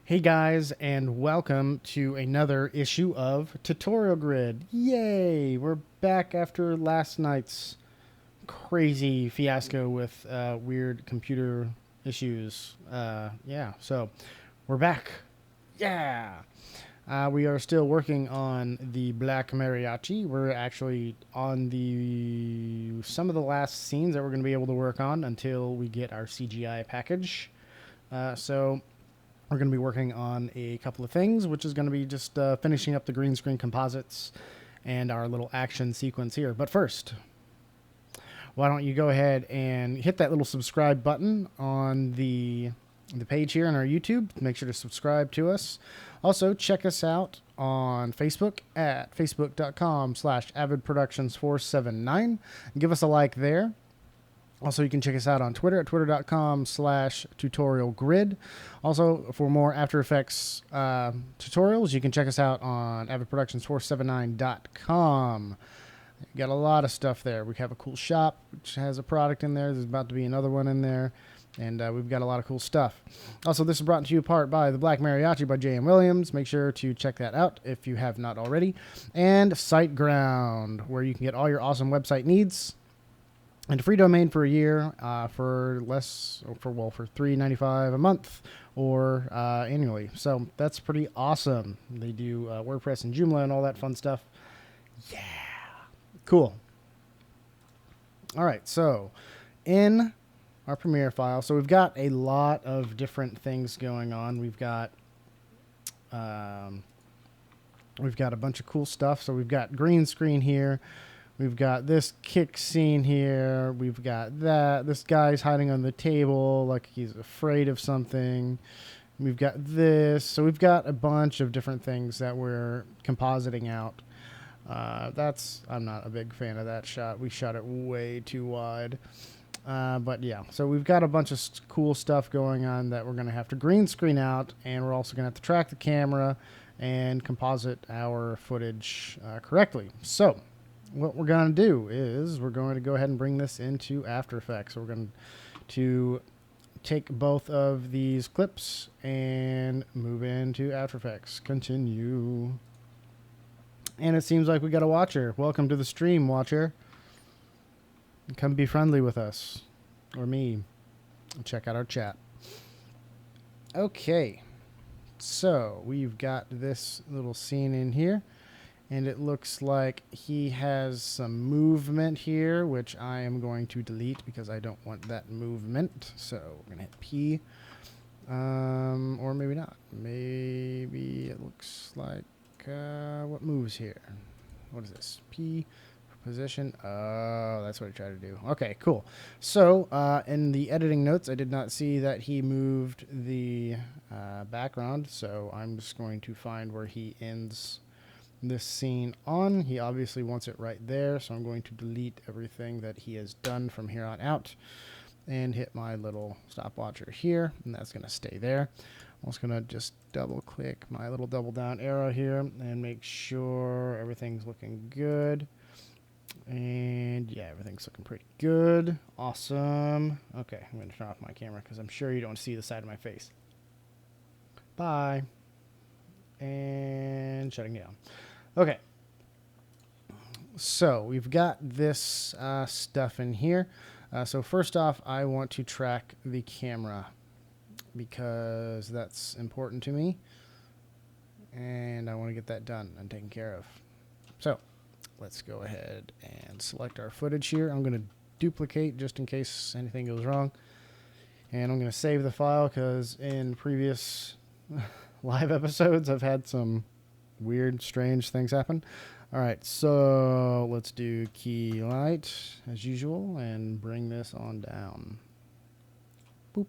Hey guys, and welcome to another issue of Tutorial Grid. Yay! We're back after last night's crazy fiasco with weird computer issues. So we're back. Yeah! We are still working on the Black Mariachi. We're actually on some of the last scenes that we're going to be able to work on until we get our CGI package. So we're going to be working on a couple of things, which is going to be just finishing up the green screen composites and our little action sequence here. But first, why don't you go ahead and hit that little subscribe button on the page here on our YouTube. Make sure to subscribe to us. Also, check us out on Facebook at facebook.com/avidproductions479. Give us a like there. Also, you can check us out on Twitter at twitter.com/tutorialgrid. Also, for more After Effects tutorials, you can check us out on avidproductions479.com. We've got a lot of stuff there. We have a cool shop, which has a product in there. There's about to be another one in there. And we've got a lot of cool stuff. Also, this is brought to you part by The Black Mariachi by J.M. Williams. Make sure to check that out if you have not already. And SiteGround, where you can get all your awesome website needs. And a free domain for a year for $3.95 a month or annually. So that's pretty awesome. They do WordPress and Joomla and all that fun stuff. Yeah. Cool. All right. So in our Premiere file, so we've got a lot of different things going on. We've got a bunch of cool stuff. So we've got green screen here. We've got this kick scene here. We've got that. This guy's hiding on the table like he's afraid of something. We've got this. So we've got a bunch of different things that we're compositing out. I'm not a big fan of that shot. We shot it way too wide. But yeah, so we've got a bunch of cool stuff going on that we're going to have to green screen out. And we're also going to have to track the camera and composite our footage correctly. So what we're going to do is we're going to go ahead and bring this into After Effects. So we're going to take both of these clips and move into After Effects. Continue. And it seems like we got a watcher. Welcome to the stream, watcher. Come be friendly with us. Or me. And check out our chat. Okay. So we've got this little scene in here. And it looks like he has some movement here, which I am going to delete because I don't want that movement. So we're going to hit P. Or maybe not. Maybe it looks like... what moves here? What is this? P for position. Oh, that's what I tried to do. Okay, cool. So in the editing notes, I did not see that he moved the background. So I'm just going to find where he ends this scene on. He obviously wants it right there, so I'm going to delete everything that he has done from here on out and hit my little stopwatcher here, and that's going to stay there. I'm also going to just double click my little double down arrow here and make sure everything's looking good. And yeah, everything's looking pretty good. Awesome. Okay, I'm going to turn off my camera because I'm sure you don't see the side of my face. Bye. And shutting down. Okay, so we've got this stuff in here. So first off, I want to track the camera because that's important to me. And I want to get that done and taken care of. So let's go ahead and select our footage here. I'm going to duplicate just in case anything goes wrong. And I'm going to save the file because in previous live episodes, I've had some weird, strange things happen. All right, so let's do key light as usual and bring this on down. Boop.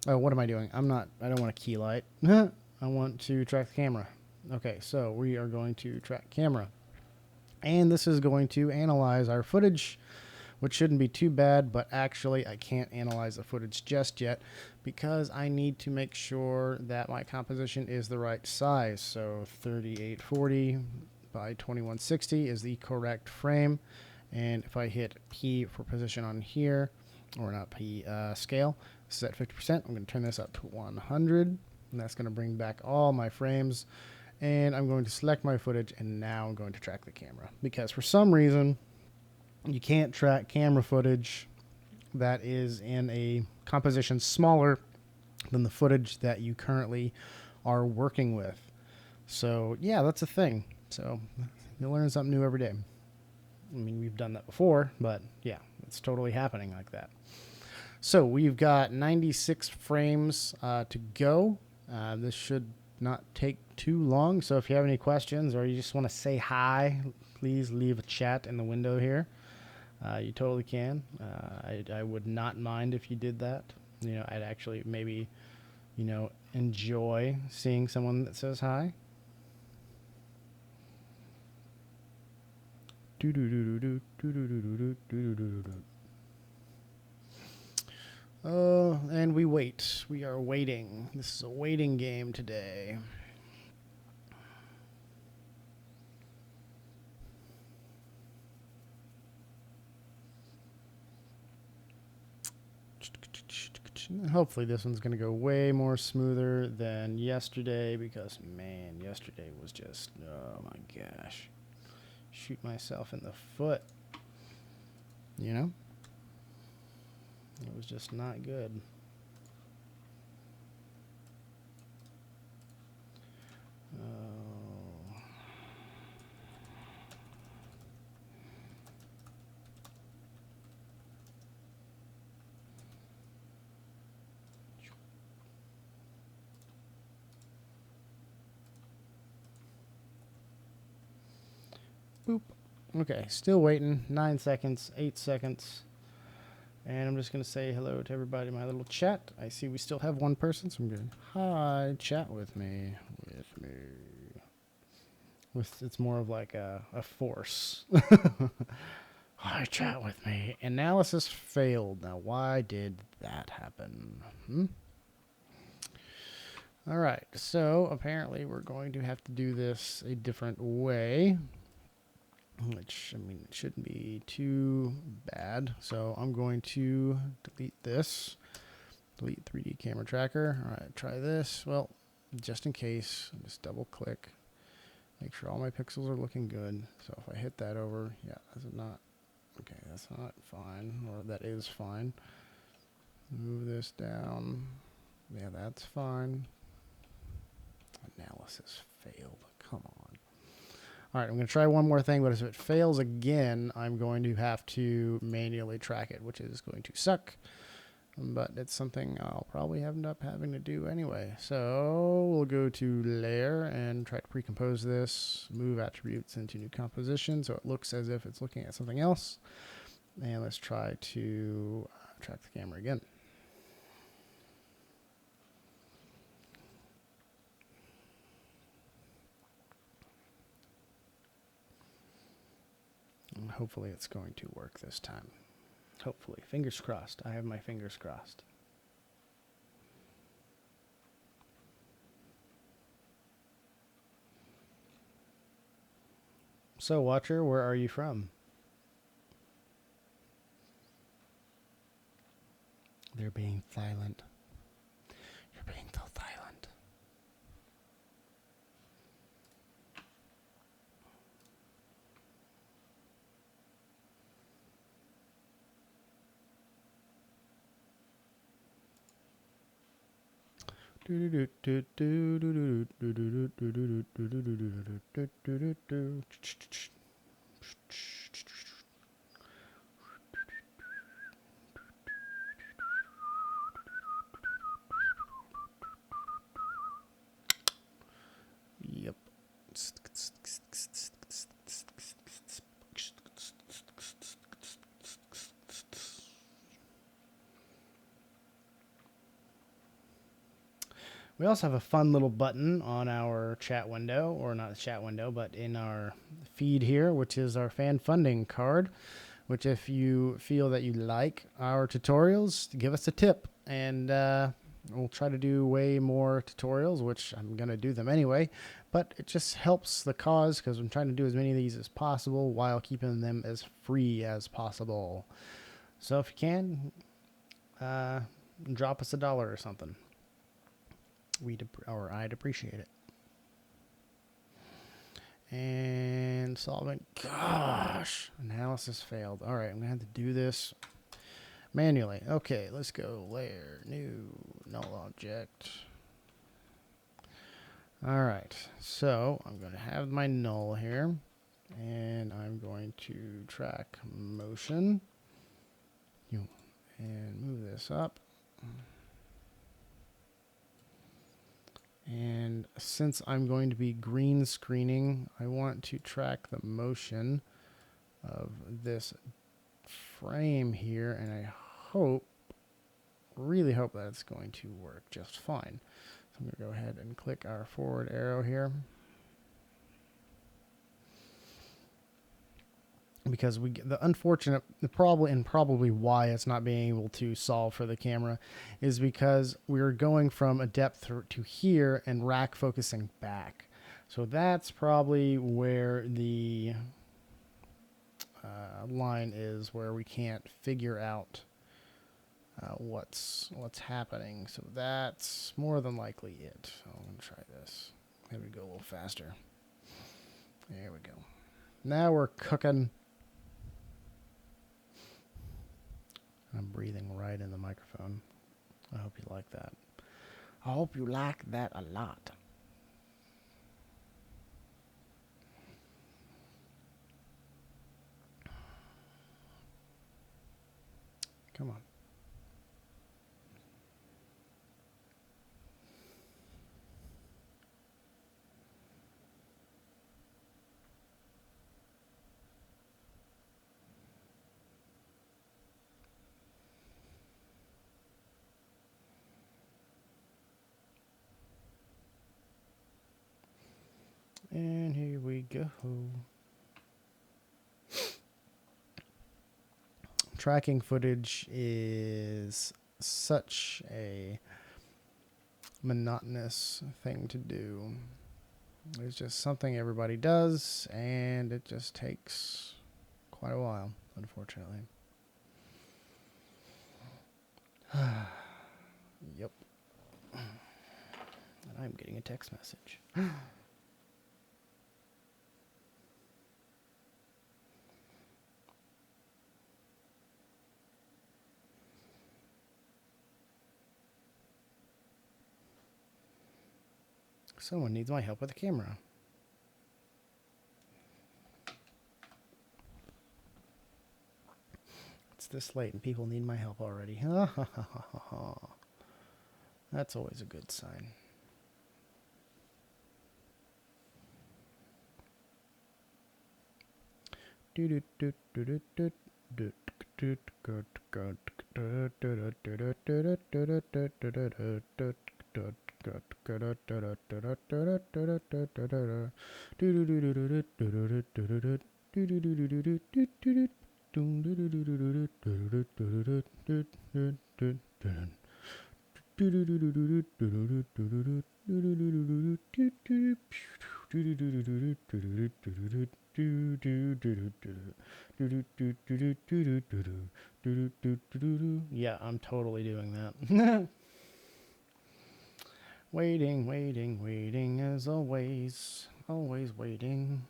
Oh, what am I doing? I don't want a key light. I want to track the camera. Okay, so we are going to track camera. And this is going to analyze our footage, which shouldn't be too bad, but actually I can't analyze the footage just yet because I need to make sure that my composition is the right size. So 3840 by 2160 is the correct frame. And if I hit P for position on here, or not P, scale, this is at 50%. I'm going to turn this up to 100. And that's going to bring back all my frames. And I'm going to select my footage, and now I'm going to track the camera. Because for some reason, you can't track camera footage that is in a composition smaller than the footage that you currently are working with. So yeah, that's a thing. So you learn something new every day. I mean, we've done that before, but yeah, it's totally happening like that. So we've got 96 frames to go. This should not take too long. So if you have any questions or you just want to say hi, please leave a chat in the window here. You totally can. I would not mind if you did that. You know, I'd actually maybe, you know, enjoy seeing someone that says hi. And we wait. We are waiting. This is a waiting game today. Hopefully this one's going to go way more smoother than yesterday because, man, yesterday was just, oh my gosh. Shoot myself in the foot. You know? It was just not good. Boop. Okay, still waiting. 9 seconds, 8 seconds. And I'm just going to say hello to everybody in my little chat. I see we still have one person, so I'm going to hi, chat with me. It's more of like a force. Hi, chat with me. Analysis failed. Now, why did that happen? All right, so apparently we're going to have to do this a different way. Which, I mean, it shouldn't be too bad. So I'm going to delete this. Delete 3D camera tracker. All right, try this. Well, just in case, just double click. Make sure all my pixels are looking good. So if I hit that over, yeah, that's not, okay, that's not fine. Or that is fine. Move this down. Yeah, that's fine. Analysis failed. Come on. All right, I'm going to try one more thing, but if it fails again, I'm going to have to manually track it, which is going to suck. But it's something I'll probably end up having to do anyway. So we'll go to Layer and try to pre-compose this, move attributes into new composition so it looks as if it's looking at something else. And let's try to track the camera again. And hopefully it's going to work this time. Hopefully. Fingers crossed. I have my fingers crossed. So, watcher, where are you from? They're being silent. You're being so silent. Yep. We also have a fun little button on our chat window, or not the chat window, but in our feed here, which is our fan funding card, which if you feel that you like our tutorials, give us a tip. And we'll try to do way more tutorials, which I'm going to do them anyway. But it just helps the cause because I'm trying to do as many of these as possible while keeping them as free as possible. So if you can, drop us $1 or something. I'd appreciate it. And solvent. Gosh, analysis failed. All right, I'm gonna have to do this manually. Okay, let's go. Layer, new, null object. All right, so I'm going to have my null here, and I'm going to track motion, and move this up. And since I'm going to be green screening, I want to track the motion of this frame here, and I really hope that it's going to work just fine. I'm going to go ahead and click our forward arrow here, because probably why it's not being able to solve for the camera is because we're going from a depth to here and rack focusing back. So that's probably where the line is, where we can't figure out what's happening. So that's more than likely it. So I'm going to try this. Maybe go a little faster. There we go. Now we're cooking. I'm breathing right in the microphone. I hope you like that. I hope you like that a lot. Come on. And here we go. Tracking footage is such a monotonous thing to do. It's just something everybody does, and it just takes quite a while, unfortunately. Yep. And I'm getting a text message. Someone needs my help with the camera. It's this late and people need my help already. That's always a good sign. Yeah, I'm totally doing that. Waiting, waiting, waiting as always. Always waiting.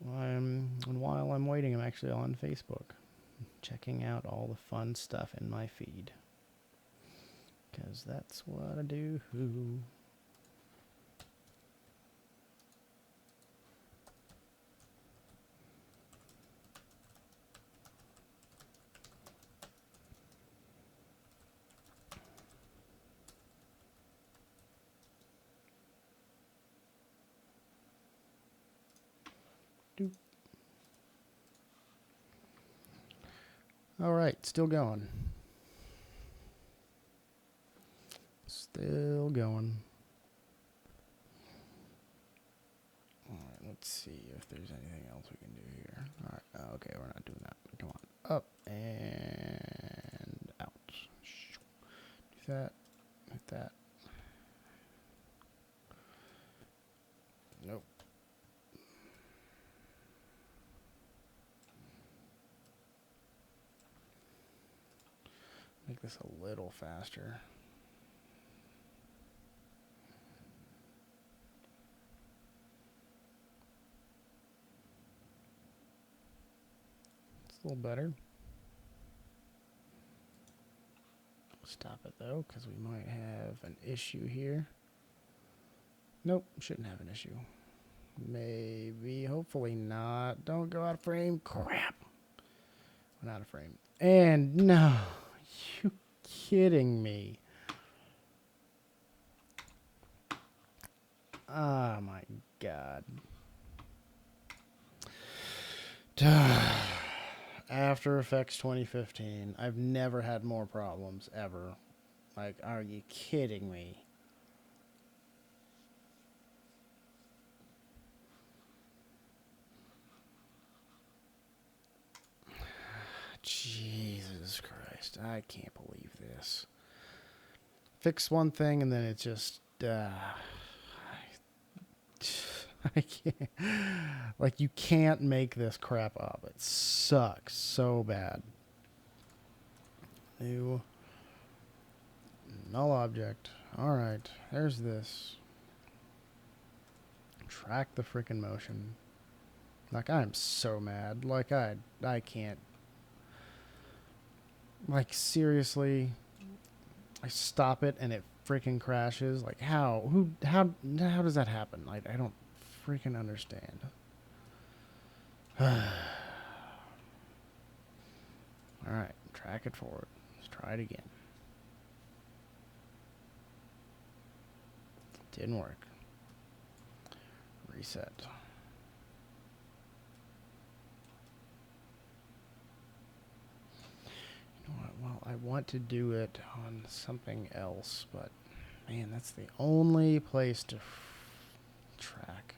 And while I'm waiting, I'm actually on Facebook, checking out all the fun stuff in my feed. Because that's what I do. All right, still going. Still going. All right, let's see if there's anything else we can do here. All right, okay, we're not doing that. Come on, up and out. Do that, hit that. Nope. Make this a little faster. a little better. Stop it though, because we might have an issue here. Nope, shouldn't have an issue. Maybe, hopefully not. Don't go out of frame. Crap. Went out of frame. And no, you kidding me? Oh my God. After Effects 2015. I've never had more problems ever. Like, are you kidding me? Jesus Christ. I can't believe this. Fix one thing and then it just... I can't. Like, you can't make this crap up. It sucks so bad. New. Null object. Alright. There's this. Track the frickin' motion. Like, I'm so mad. Like, I can't. Like, seriously. I stop it and it freaking crashes. Like, how? How does that happen? Like, I don't freaking understand. Alright, track it forward. Let's try it again. Didn't work. Reset. You know what? Well, I want to do it on something else, but man, that's the only place to track.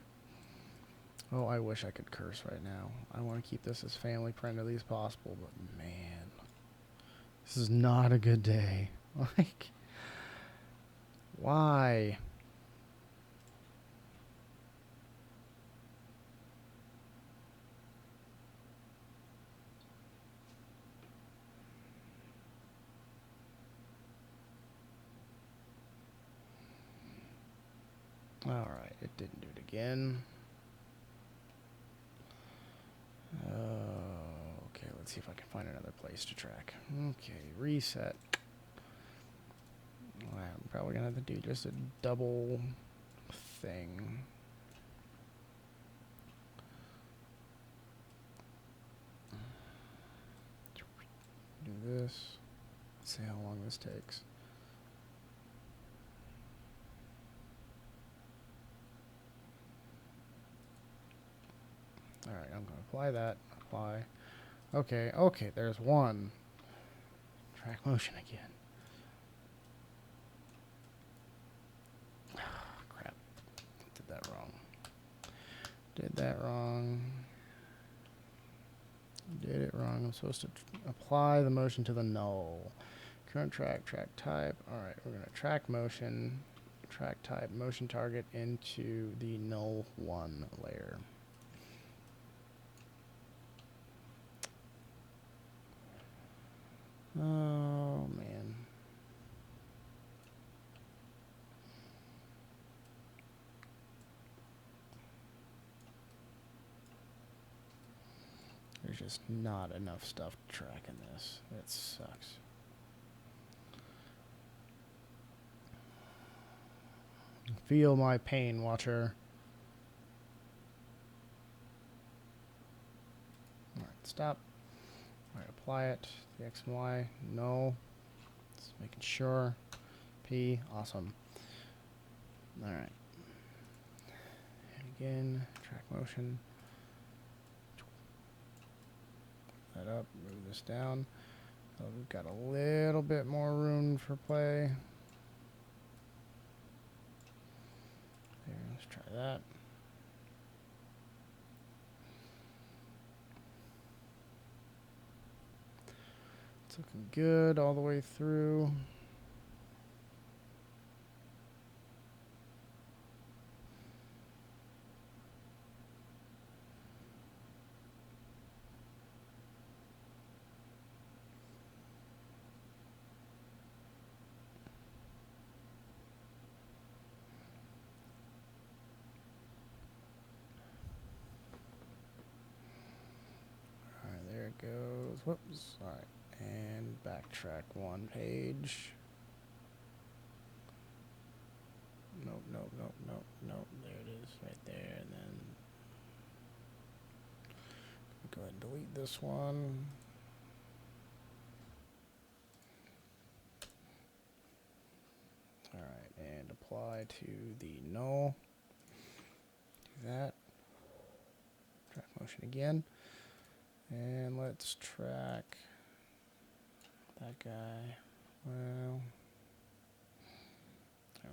Oh, I wish I could curse right now. I want to keep this as family friendly as possible, but man, this is not a good day. Like, why? Alright, it didn't do it again. Okay, let's see if I can find another place to track. Okay, reset. Well, I'm probably going to have to do just a double thing. Do this. Let's see how long this takes. Alright, I'm going to apply that. Apply. Okay, okay, there's one. Track motion again. Crap. Did that wrong. Did that wrong. Did it wrong. I'm supposed to apply the motion to the null. Current track, track type. Alright, we're going to track motion, track type, motion target into the null 1 layer. Oh, man. There's just not enough stuff to track in this. It sucks. Feel my pain, watcher. Alright, stop. Alright, apply it. The X and Y. No. Just making sure. P. Awesome. Alright. And again, track motion. That up, move this down. Oh, we've got a little bit more room for play. There, let's try that. It's looking good all the way through. There it goes. Whoops. All right. And backtrack one page. Nope, nope, nope, nope, nope. There it is, right there. And then go ahead and delete this one. All right, and apply to the null. Do that. Track motion again. And let's track that guy. Well,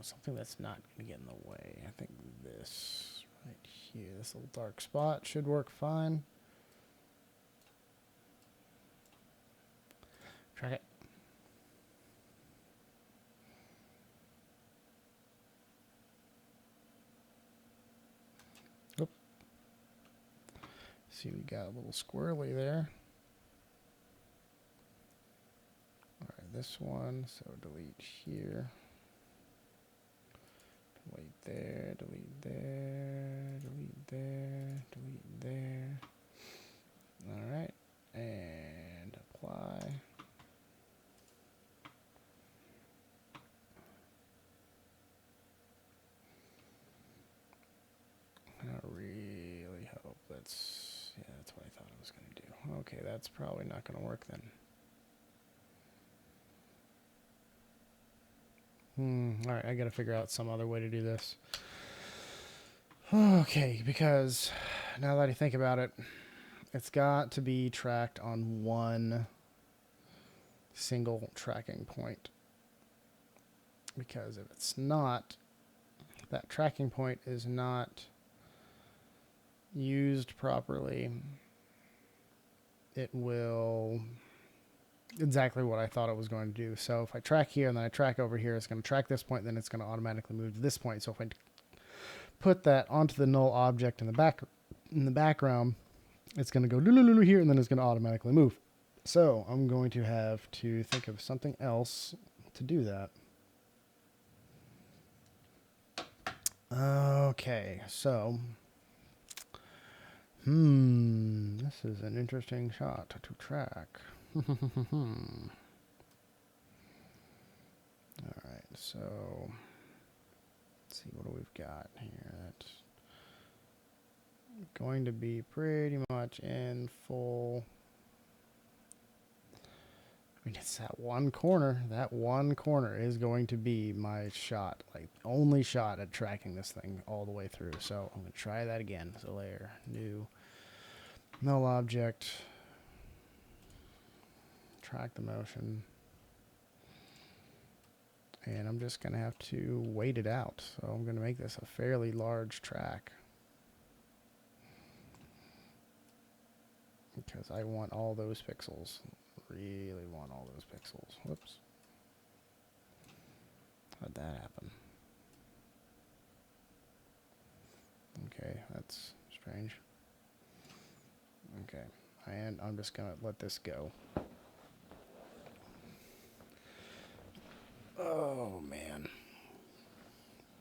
something that's not going to get in the way. I think this right here, this little dark spot should work fine. Track it. Oop. See, we got a little squirrely there. All right, this one, so delete here. Delete there, delete there, delete there, delete there. All right, and apply. I really hope that's, yeah, that's what I thought I was going to do. Okay, that's probably not going to work then. All right, I got to figure out some other way to do this. Okay, because now that I think about it, it's got to be tracked on one single tracking point. Because if it's not, that tracking point is not used properly, it will exactly what I thought it was going to do. So if I track here and then I track over here, it's going to track this point, then it's going to automatically move to this point. So if I put that onto the null object in the background, it's going to go here, and then it's going to automatically move. So I'm going to have to think of something else to do that. Okay, so this is an interesting shot to track. All right, so let's see, what do we've got here? That's going to be pretty much in full. I mean, it's that one corner. That one corner is going to be my shot, like only shot at tracking this thing all the way through. So I'm going to try that again. So layer, new, null object, track the motion. And I'm just going to have to wait it out. So I'm going to make this a fairly large track, because I want all those pixels. Really want all those pixels. Whoops. How'd that happen? Okay, that's strange. Okay, and I'm just going to let this go. Oh, man.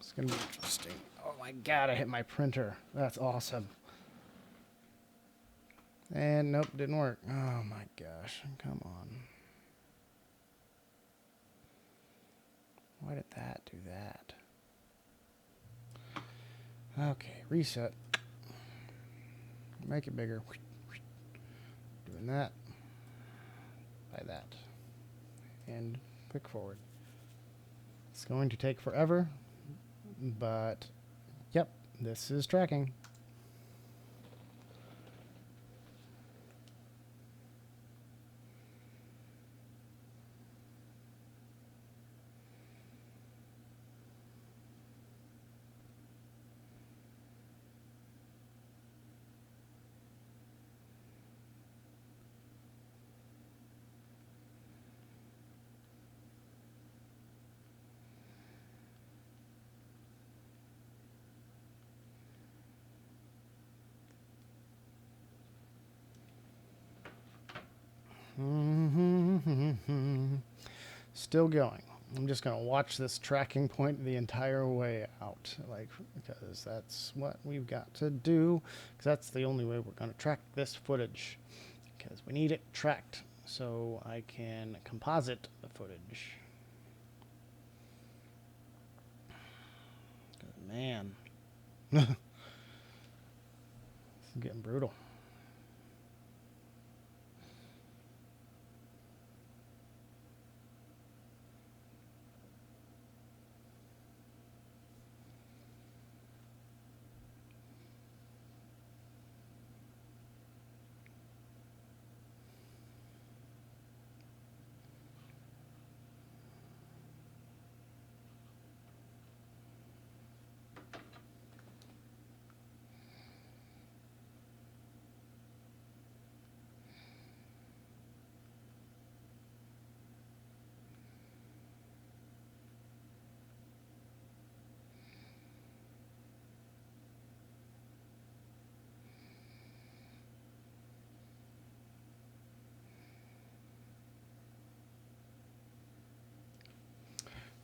It's going to be interesting. Oh, my God, I hit my printer. That's awesome. And nope, didn't work. Oh, my gosh. Come on. Why did that do that? Okay, reset. Make it bigger. Doing that. By that. And click forward. It's going to take forever, but yep, this is tracking. Still going. I'm just going to watch this tracking point the entire way out, like, because that's what we've got to do, because that's the only way we're going to track this footage, because we need it tracked so I can composite the footage. Man, this is getting brutal.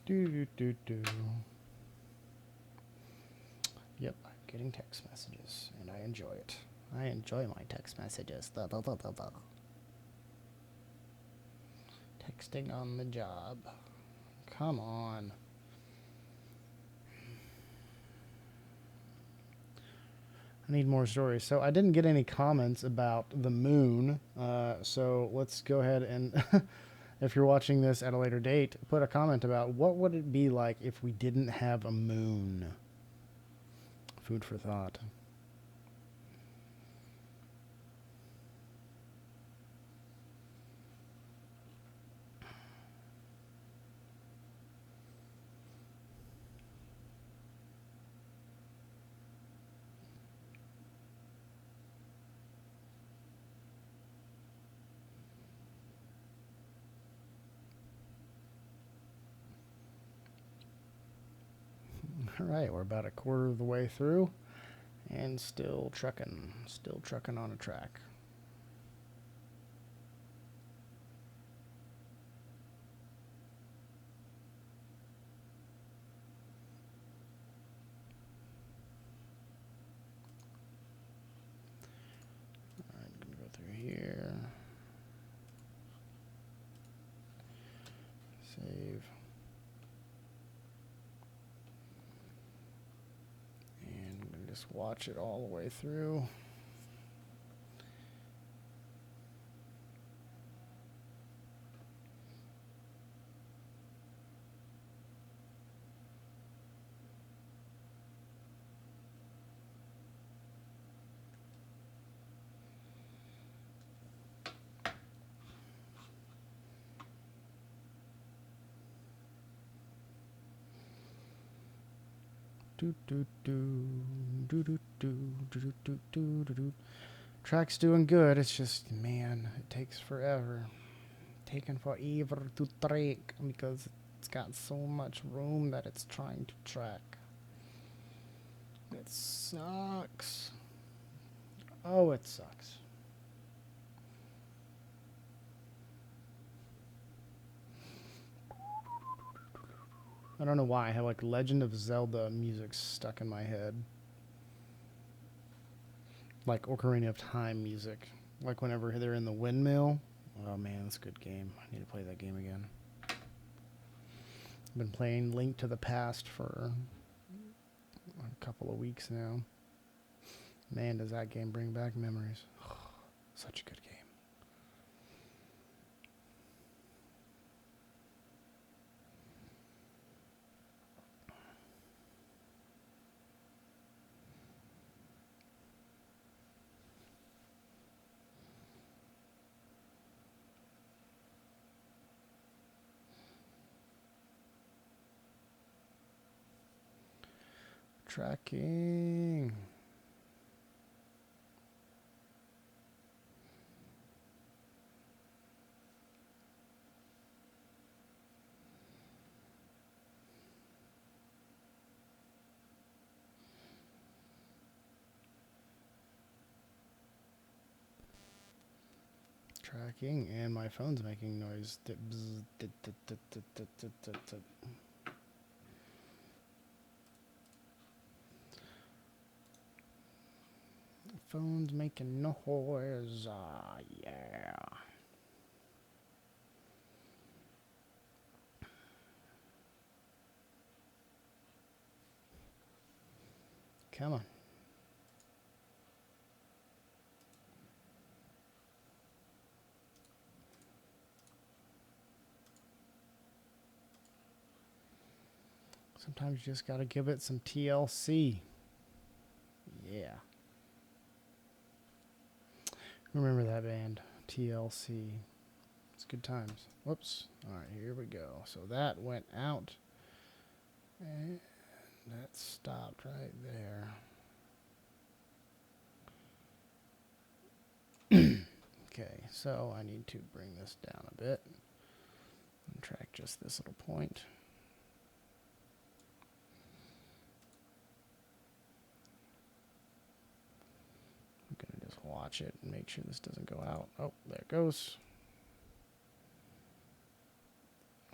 Do. Yep, I'm getting text messages, and I enjoy it. I enjoy my text messages. Texting on the job. Come on. I need more stories. So I didn't get any comments about the moon. So let's go ahead and, if you're watching this at a later date, put a comment about what would it be like if we didn't have a moon. Food for thought. All right, we're about a quarter of the way through and still trucking on a track. All right, I'm gonna go through here. Save. And I'm gonna just watch it all the way through. Track's doing good. It's just, man, it takes forever. Taking forever to track because it's got so much room that it's trying to track. It sucks. Oh, it sucks. I don't know why I have like Legend of Zelda music stuck in my head. Like Ocarina of Time music. Like whenever they're in the windmill. Oh man, that's a good game. I need to play that game again. I've been playing Link to the Past for a couple of weeks now. Man, does that game bring back memories. Such a good game. Tracking. Tracking, and my phone's making noise. phone's making noise. Yeah. Come on. Sometimes you just gotta give it some TLC. Yeah. Remember that band, TLC. It's good times. Whoops. Alright, here we go. So that went out. And that stopped right there. Okay, so I need to bring this down a bit and track just this little point. I'm going to just watch it and make sure this doesn't go out. Oh, there it goes.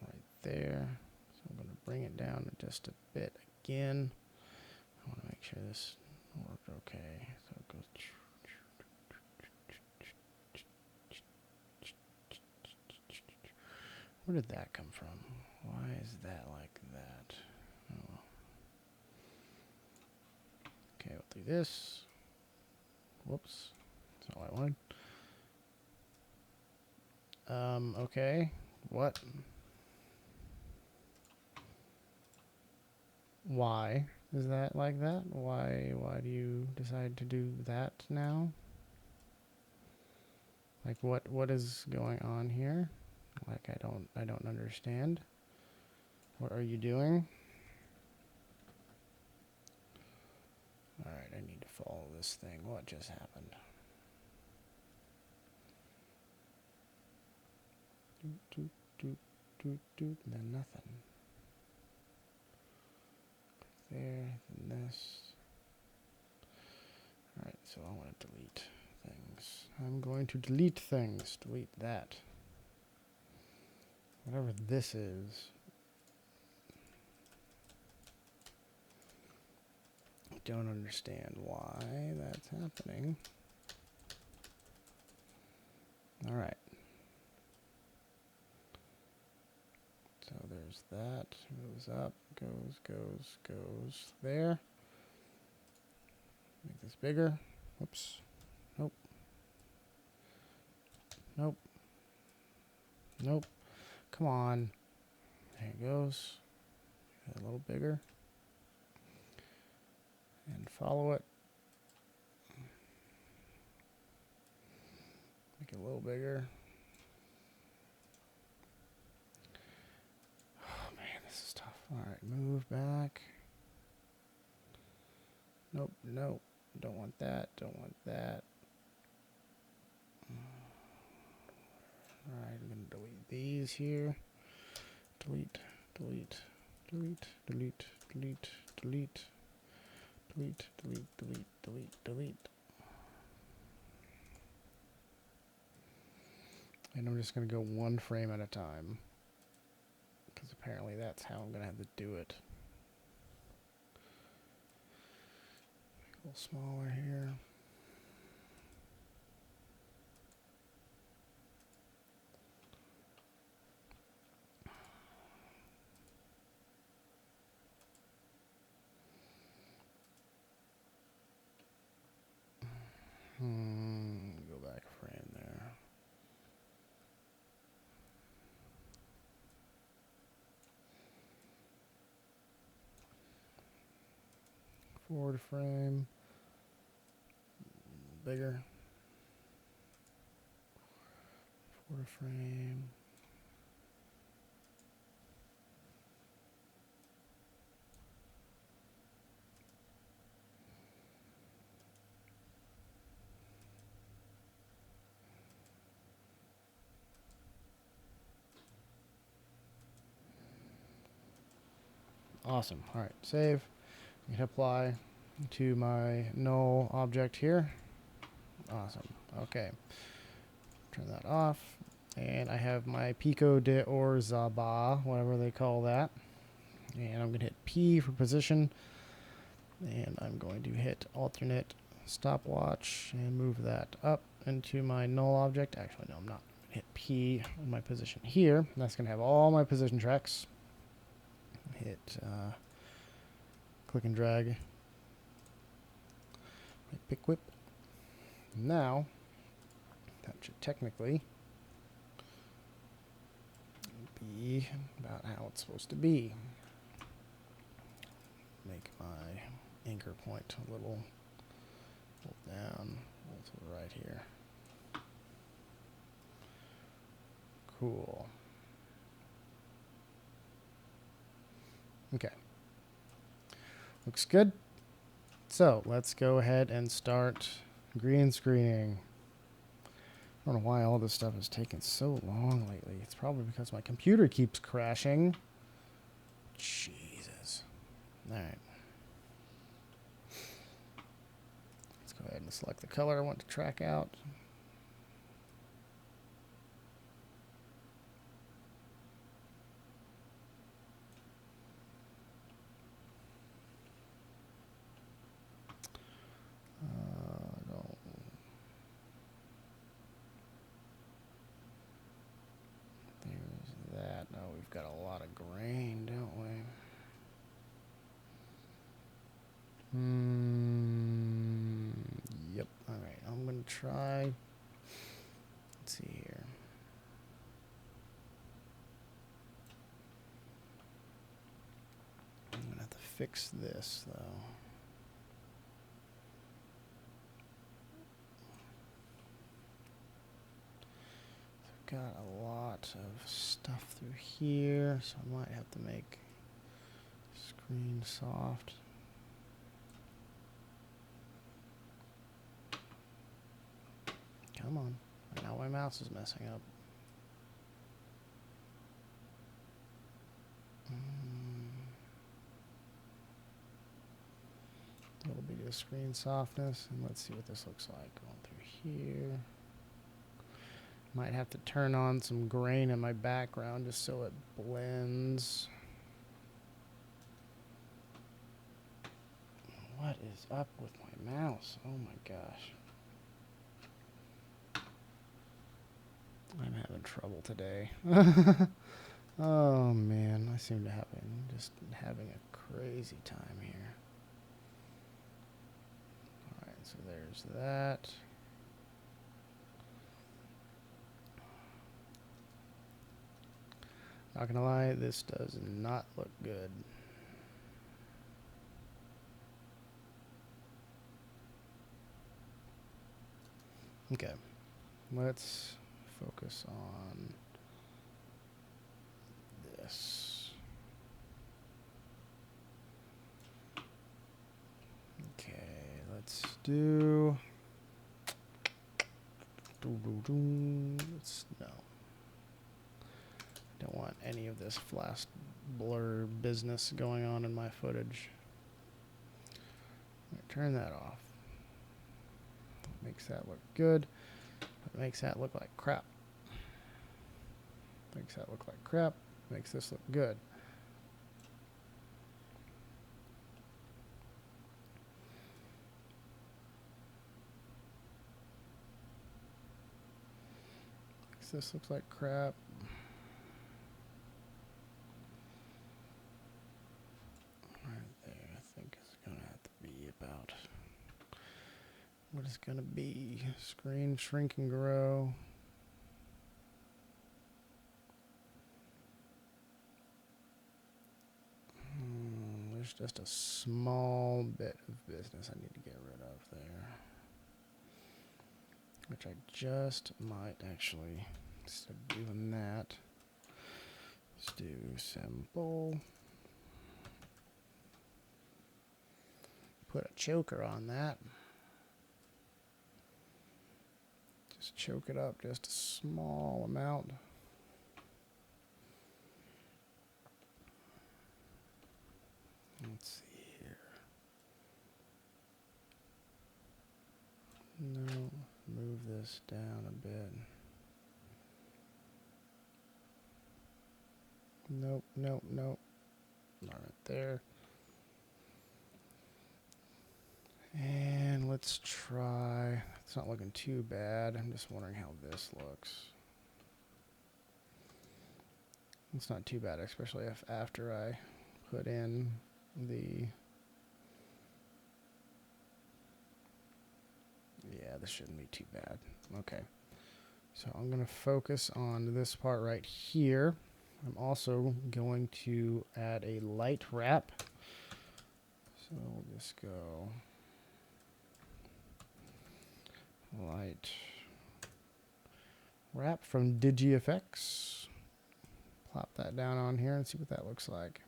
Right there. So I'm going to bring it down just a bit again. I want to make sure this worked okay. So it goes... Where did that come from? Why is that like that? Oh. Okay, I'll do this. Whoops. That's not what I wanted. Okay. What? Why is that like that? Why do you decide to do that now? Like what is going on here? Like I don't understand. What are you doing? Alright, I need to follow this thing. What just happened? Doot, doot, doot, doot, and then nothing. There, then this. Alright, so I want to delete things. I'm going to delete things. Delete that. Whatever this is. I don't understand why that's happening. Alright. So there's that. Moves up. Goes there. Make this bigger. Whoops. Nope. Nope. Nope. Come on. There it goes. A little bigger. And follow it. Make it a little bigger. Oh man, this is tough. Alright, move back. Nope, nope. Don't want that. Don't want that. Alright, I'm going to delete these here. Delete, delete, delete, delete, delete, delete, delete, delete, delete, delete, delete. And I'm just going to go one frame at a time. Because apparently that's how I'm going to have to do it. A little smaller here. Go back a frame there. Forward frame. Bigger. Forward frame. Awesome. All right, save. Hit apply to my null object here. Awesome. Okay. Turn that off. And I have my Pico de Orzaba, whatever they call that. And I'm going to hit P for position. And I'm going to hit alternate stopwatch and move that up into my null object. Actually, no, I'm not. Hit P on my position here. And that's going to have all my position tracks. Hit click and drag. Pick whip. Now, that should technically be about how it's supposed to be. Make my anchor point a little down, a little to the right here. Cool. Okay. Looks good. So let's go ahead and start green screening. I don't know why all this stuff is taking so long lately. It's probably because my computer keeps crashing. Jesus. All right. Let's go ahead and select the color I want to track out. Got a lot of grain, don't we? Yep. All right. I'm going to try. Let's see here. I'm going to have to fix this, though. Got a lot of stuff through here, so I might have to make screen soft. Come on. Now my mouse is messing up. A little bit of screen softness, and let's see what this looks like going through here. Might have to turn on some grain in my background just so it blends. What is up with my mouse? Oh my gosh. I'm having trouble today. Oh man, I seem to just having a crazy time here. Alright, so there's that. Not gonna lie, this does not look good. Okay, let's focus on this. Okay, let's do. No. Don't want any of this flash blur business going on in my footage. Turn that off. Makes that look good. It makes that look like crap. Makes that look like crap. Makes this look good. Makes this look like crap. What is going to be screen shrink and grow. There's just a small bit of business I need to get rid of there, which I just might actually, instead of doing that, let's do simple. Put a choker on that. Just choke it up just a small amount. Let's see here. No, move this down a bit. Nope, nope, nope. Not right there. And let's let's try. It's not looking too bad. I'm just wondering how this looks. It's not too bad, especially if after I put in the... Yeah, this shouldn't be too bad. Okay. So I'm going to focus on this part right here. I'm also going to add a light wrap. So we'll just go light wrap from DigiFX. Plop that down on here and see what that looks like.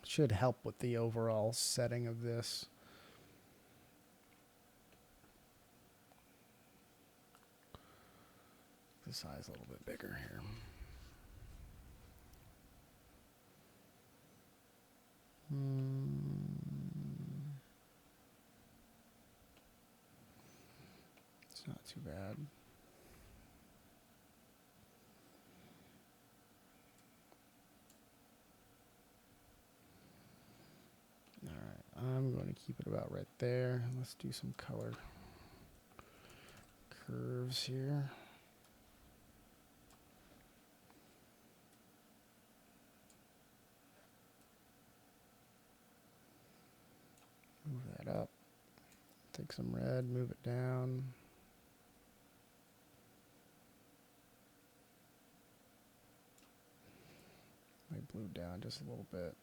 Should help with the overall setting of this. The size a little bit bigger here. It's not too bad. All right, I'm going to keep it about right there. Let's do some color curves here. Move that up. Take some red, move it down. Might blue down just a little bit.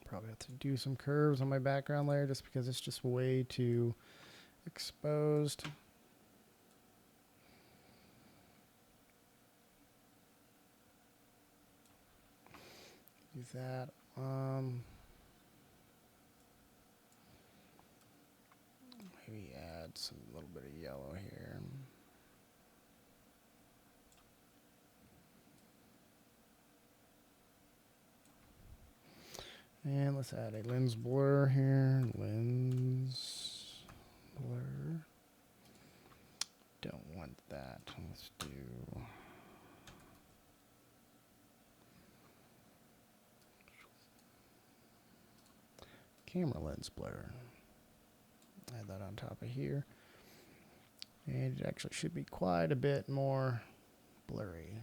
Probably have to do some curves on my background layer just because it's just way too exposed. Do that. Maybe add some little bit of yellow here. And let's add a lens blur here. Lens blur. Don't want that. Let's do... camera lens blur. Add that on top of here. And it actually should be quite a bit more blurry.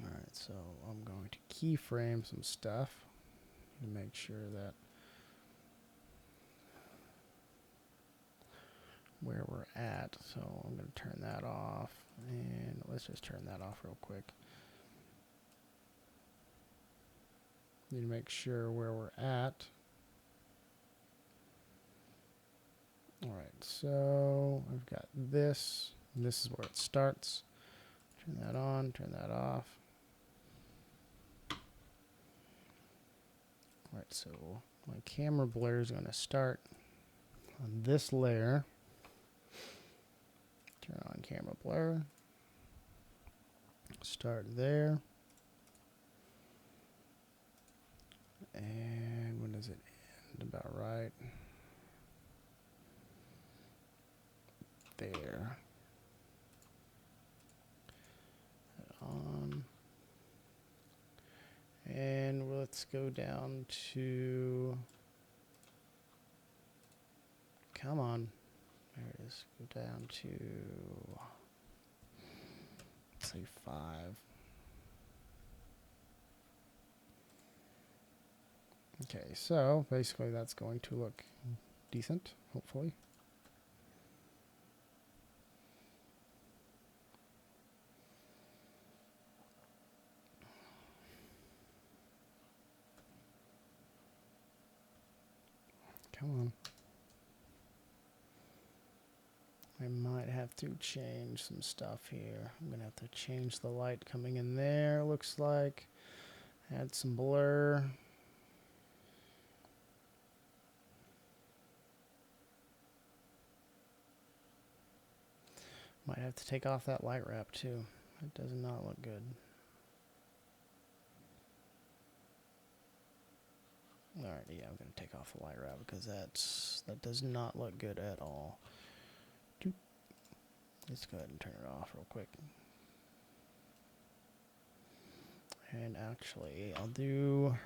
Alright, so I'm going to keyframe some stuff to make sure that where we're at. So I'm going to turn that off, and let's just turn that off real quick. Need to make sure where we're at. Alright, so I've got this, and this is where it starts. Turn that on, turn that off. Alright, so my camera blur is going to start on this layer. Turn on camera blur. Start there. And when does it end? About right there. On. And let's go down to... Come on. There it is. Go down to... let's say 5. Okay, so basically that's going to look decent, hopefully. Come on. I might have to change some stuff here. I'm going to have to change the light coming in there, looks like. Add some blur. Might have to take off that light wrap too. It does not look good. All right, yeah, I'm gonna take off the light wrap because that does not look good at all. Doop. Let's go ahead and turn it off real quick. And actually, I'll do,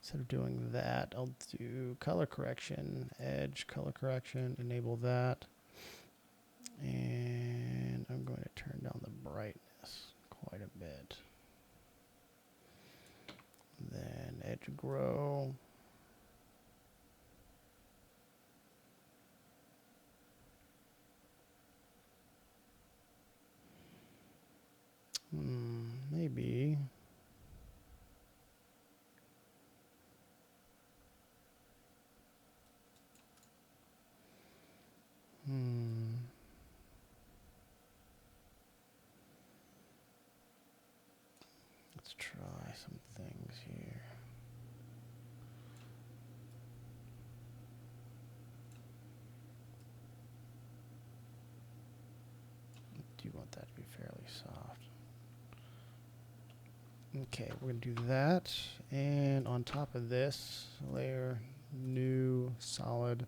instead of doing that, I'll do color correction, edge color correction, enable that. And I'm going to turn down the brightness quite a bit. Then edge grow. Maybe. Let's try some things here. Do you want that to be fairly soft? Okay, we're going to do that. And on top of this, layer new solid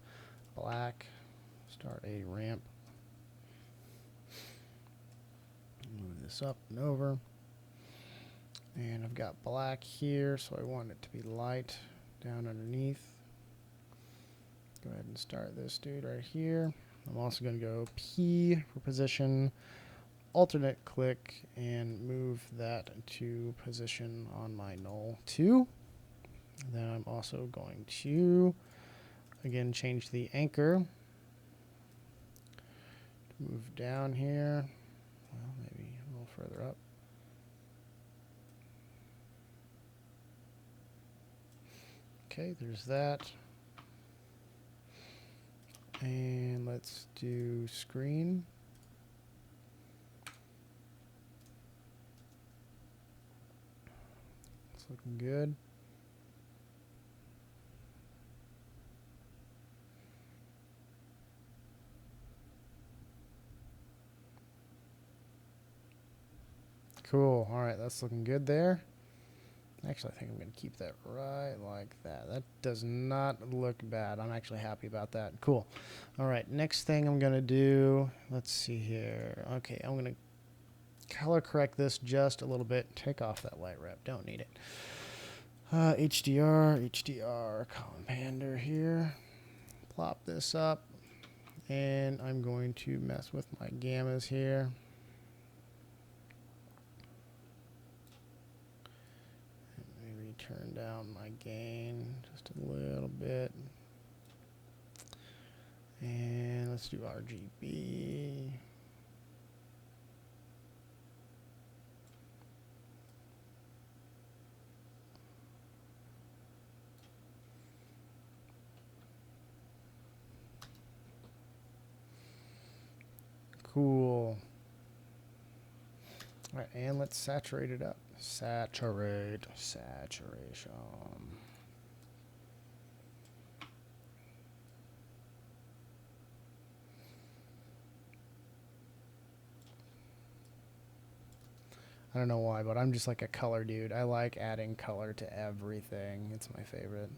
black. Start a ramp. Move this up and over. And I've got black here, so I want it to be light down underneath. Go ahead and start this dude right here. I'm also going to go P for position, alternate click, and move that to position on my null 2. Then I'm also going to, again, change the anchor. Move down here. Well, maybe a little further up. Okay, there's that. And let's do screen. It's looking good. Cool. All right, that's looking good there. Actually, I think I'm going to keep that right like that. That does not look bad. I'm actually happy about that. Cool. All right, next thing I'm going to do, let's see here. Okay, I'm going to color correct this just a little bit. Take off that light wrap. Don't need it. HDR, Compander here. Plop this up. And I'm going to mess with my gammas here. Turn down my gain just a little bit. And let's do RGB. Cool. All right, and let's saturate it up. Saturation. I don't know why, but I'm just like a color dude. I like adding color to everything. It's my favorite.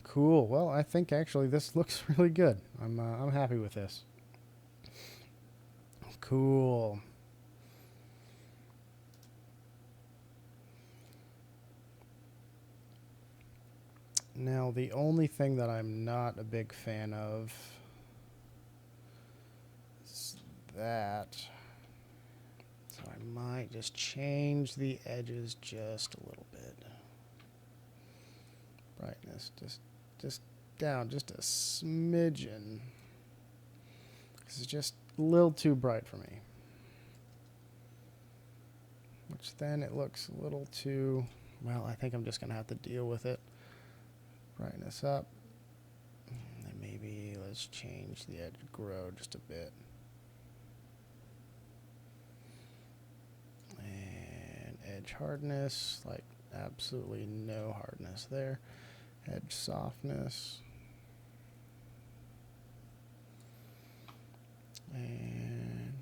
Cool. Well, I think actually this looks really good. I'm happy with this. Cool. Now, the only thing that I'm not a big fan of is that. So I might just change the edges just a little bit. Brightness just down just a smidgen. This is just a little too bright for me. Which then it looks a little too, well, I think I'm just going to have to deal with it. Brightness up. And maybe let's change the edge grow just a bit. And edge hardness, like absolutely no hardness there. Edge softness. And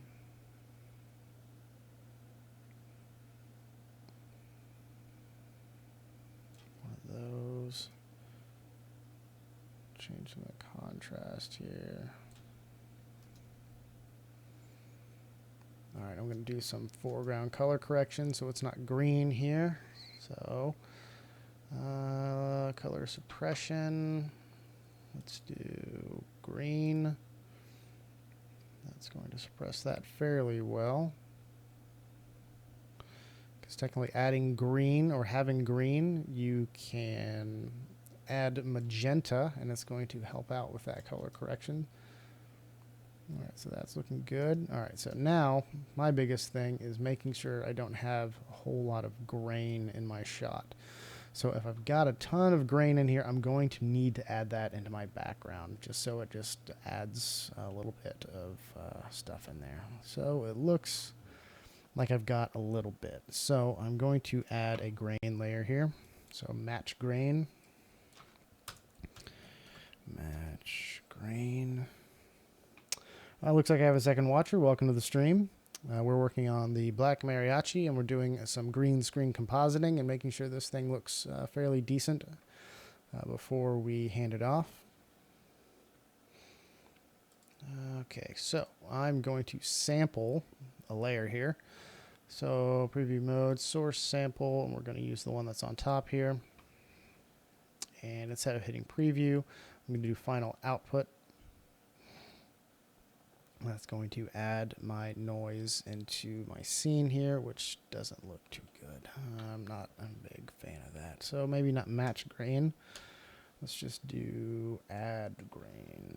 changing the contrast here. All right, I'm going to do some foreground color correction so it's not green here. So, color suppression. Let's do green. That's going to suppress that fairly well. Because technically adding green or having green, you can add magenta, and it's going to help out with that color correction. All right, so that's looking good. All right, so now my biggest thing is making sure I don't have a whole lot of grain in my shot. So if I've got a ton of grain in here, I'm going to need to add that into my background, just so it just adds a little bit of stuff in there. So it looks like I've got a little bit. So I'm going to add a grain layer here. So match grain. Match grain. Looks like I have a second watcher. Welcome to the stream. We're working on the Black Mariachi, and we're doing some green screen compositing and making sure this thing looks fairly decent before we hand it off. Okay, so I'm going to sample a layer here. So preview mode, source sample, and we're going to use the one that's on top here. And instead of hitting preview, I'm going to do final output. That's going to add my noise into my scene here, which doesn't look too good. I'm not a big fan of that. So maybe not match grain. Let's just do add grain.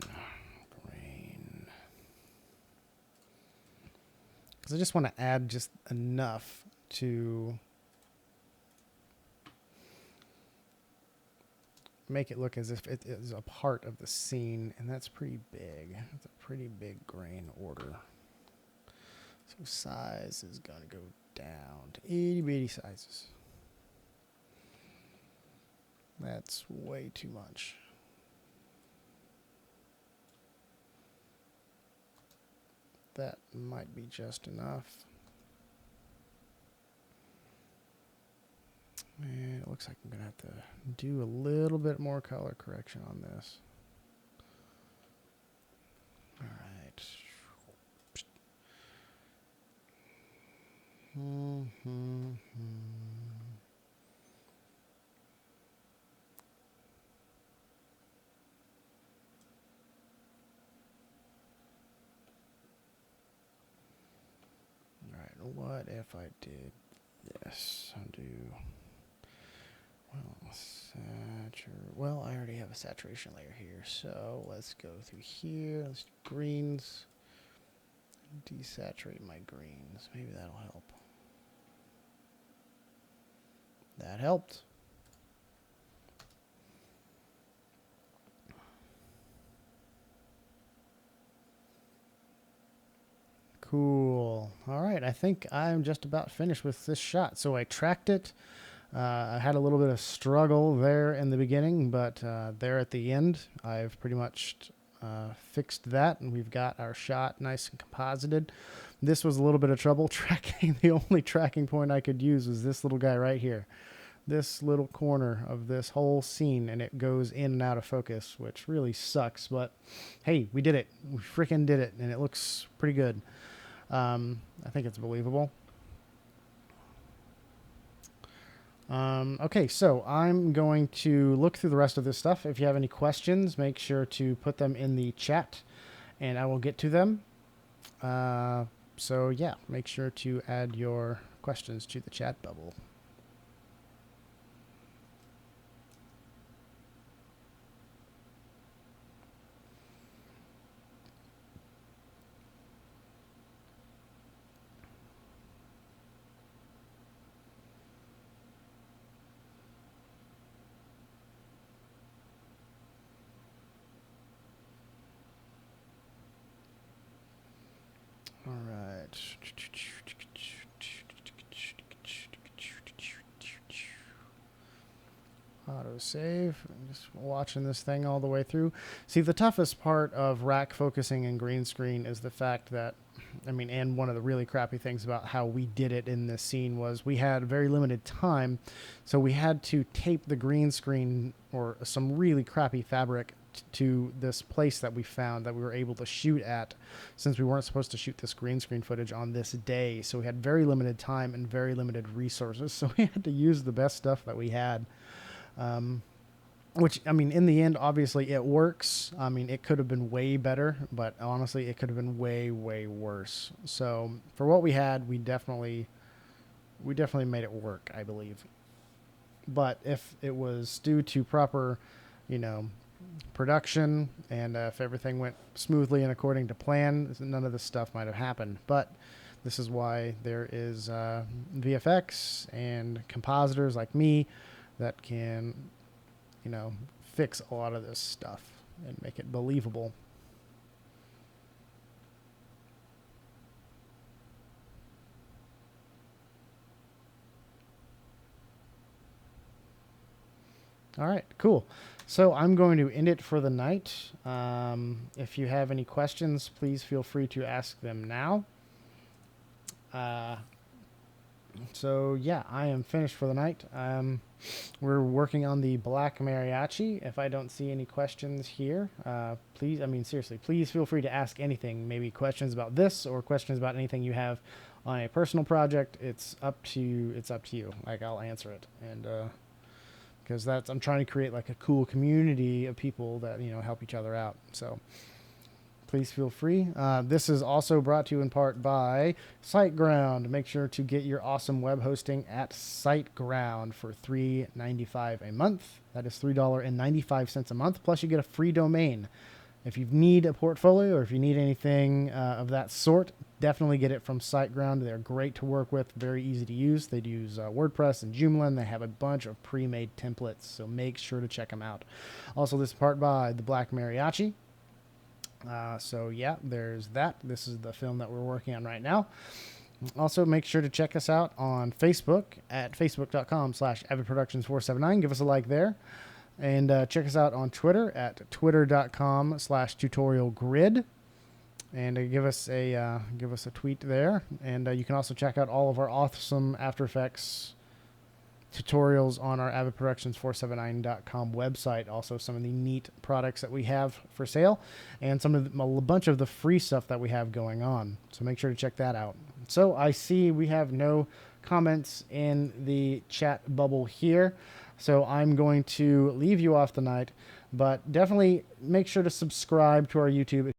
Because I just want to add just enough to make it look as if it is a part of the scene, and that's pretty big. That's a pretty big grain order. So size is going to go down to itty bitty sizes. That's way too much. That might be just enough. And it looks like I'm going to have to do a little bit more color correction on this. All right. All right, what if I did this? Undo. Well, I already have a saturation layer here, so let's go through here. Let's do greens. Desaturate my greens. Maybe that'll help. That helped. Cool. All right, I think I'm just about finished with this shot. So I tracked it. I had a little bit of struggle there in the beginning, but there at the end, I've pretty much fixed that, and we've got our shot nice and composited. This was a little bit of trouble tracking. The only tracking point I could use was this little guy right here. This little corner of this whole scene, and it goes in and out of focus, which really sucks, but hey, we did it. We freaking did it, and it looks pretty good. I think it's believable. Okay, so I'm going to look through the rest of this stuff. If you have any questions, make sure to put them in the chat, and I will get to them. So yeah, make sure to add your questions to the chat bubble. All right. Autosave. I'm just watching this thing all the way through. See, the toughest part of rack focusing and green screen is the fact that, I mean, and one of the really crappy things about how we did it in this scene was we had very limited time, so we had to tape the green screen or some really crappy fabric to this place that we found that we were able to shoot at, since we weren't supposed to shoot this green screen footage on this day. So we had very limited time and very limited resources. So we had to use the best stuff that we had. Which, I mean, in the end, obviously it works. I mean, it could have been way better, but honestly, it could have been way, way worse. So for what we had, we definitely made it work, I believe. But if it was due to proper, production, and if everything went smoothly and according to plan, none of this stuff might have happened. But this is why there is VFX and compositors like me that can fix a lot of this stuff and make it believable. All right, cool. So I'm going to end it for the night. If you have any questions, please feel free to ask them now. So yeah, I am finished for the night. We're working on the Black Mariachi. If I don't see any questions here, please, seriously, please feel free to ask anything. Maybe questions about this or questions about anything you have on a personal project. It's up to you. Like, I'll answer it. And, because I'm trying to create like a cool community of people that, help each other out. So please feel free. This is also brought to you in part by SiteGround. Make sure to get your awesome web hosting at SiteGround for $3.95 a month. That is $3.95 a month. Plus you get a free domain. If you need a portfolio or if you need anything of that sort, definitely get it from SiteGround. They're great to work with, very easy to use. They use WordPress and Joomla, and they have a bunch of pre-made templates, so make sure to check them out. Also, this is part by the Black Mariachi. So yeah, there's that. This is the film that we're working on right now. Also, make sure to check us out on Facebook at facebook.com/avidproductions479. Give us a like there. And check us out on Twitter at twitter.com/tutorialgrid. And give us a tweet there. And you can also check out all of our awesome After Effects tutorials on our avidproductions479.com website. Also, some of the neat products that we have for sale, and a bunch of the free stuff that we have going on. So make sure to check that out. So I see we have no comments in the chat bubble here, so I'm going to leave you off tonight. But definitely make sure to subscribe to our YouTube.